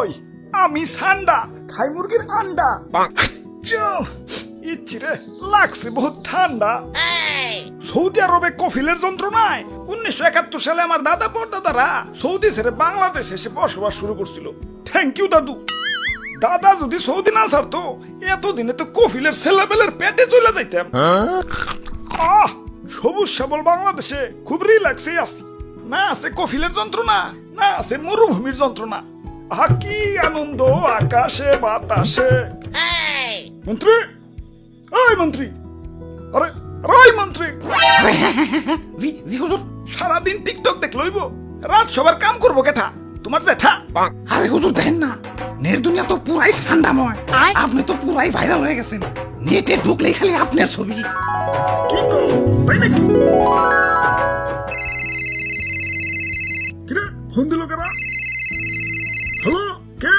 কই আমি সান্ডা খাই মুরগির আন্ডা ইচ্ছিরে লাগছে বহুত ঠান্ডা। সৌদি আরবে কফিলের যন্ত্রণায় 1971 সালে আমার দাদা পরদাদারা সৌদি ছেড়ে বাংলাদেশে এসে বসবাস শুরু করছিল। থ্যাংক ইউ দাদু। দাদা যদি সৌদি না ছাড়তো এতদিনে তো কফিলের ছেলেবেলের পেটে চলে যাইতাম। সবুজ শ্যামল বাংলাদেশে খুব রিল্যাক্সে আছি। না আছে কফিলের যন্ত্রণা, না আছে মরুভূমির যন্ত্রণা। কি আনন্দ আকাশে বাতাসে। মন্ত্রী, ওই মন্ত্রী, আরে ওই মন্ত্রী। জি জি হুজুর। সারাদিন টিকটক দেখ লইব, রাত সবার কাম করবো কেঠা? তোমার জেঠা। আরে হুজুর দেখেন না, নেট দুনিয়া তো পুরাই ঠান্ডাময়। আপনি তো পুরাই ভাইরাল হয়ে গেছেন। নেটে ঢুকলেই খালি আপনার ছবি। কি করো তাই নাকি? কিরে ফোন দিল কারা? হ্যালো, কে?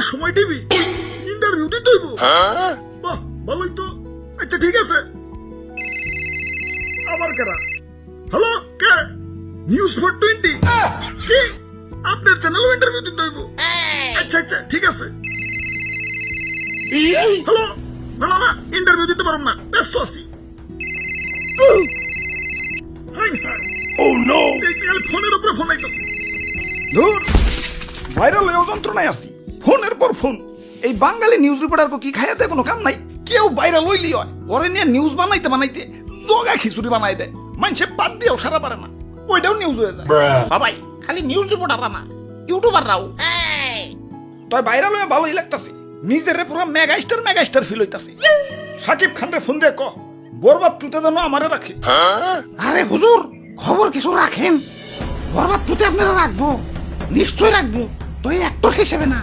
সময় টিভি ইন্টারভিউ দিতে হইব। বাহ ভালোই তো। আচ্ছা ঠিক আছে। আবার কারা? হ্যালো, কে? নিউজ 420 কি? আপনার চ্যানেল ইন্টারভিউ দিতে হইব? আচ্ছা আচ্ছা ঠিক আছে। হ্যালো, না না ইন্টারভিউ দিতে পারব না, ব্যস্ত আছি। ফোনের উপরে ফোন আইতাছে। ধুর, ভাইরাল হয়ে যন্ত্রণায় আছি। ফোনের পর ফোন। এই বাঙালি নিউজ রিপোর্টার কি খাইয়াতে কোনো কাম নাই? কেউ ভাইরাল হইলি হয়, ওরে নিয়ে নিউজ বানাইতে বানাইতে জগা খিচুড়ি বানাই দেয়। মানুষে বাদ দিয়েও সারা পারে না, ওইটাও নিউজ হয়ে যায়। বাবাই খালি নিউজ রিপোর্টাররা না, ইউটিউবাররাও। তাই ভাইরাল হয়ে ভালোই লাগতাছে। নিজের পুরো মেগাস্টার ফিল হইতাছে। সাকিব খান রে ফোন দিয়ে ক বরবাদ টুতে যেন আমারে রাখে। আরে হুজুর, খবর কিছু রাখেন। বরবাদ টুতে আপনারা রাখবো, নিশ্চয় রাখবো। তো এই অ্যাক্টর হিসেবে না,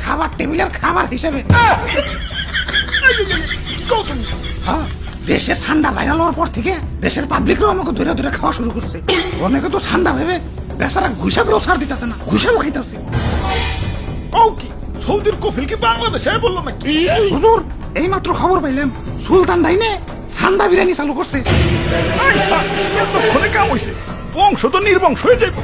খাবার টেবিলের খাবার হিসেবে। কি কও তুমি? হ্যাঁ, দেশে ঠান্ডা ভাইরাল হওয়ার পর থেকে দেশের পাবলিকরাও আমাকে ধরে ধরে খাওয়া শুরু করছে। অনেকে তো ঠান্ডা ভেবে বেচারা ঘুষাবেও ছাড় দিতেছে না, ঘুষাবো খাইতেছে। কও কি সৌদির কফিল কি বাংলাদেশে বললো নাকি? হুজুর এই মাত্র খবর পাইলাম, সুলতান ডাইনে ঠান্ডা বিরিয়ানি চালু করছে। এতক্ষণে কাম হইছে, বংশ তো নির্বংশ হয়ে যাবে।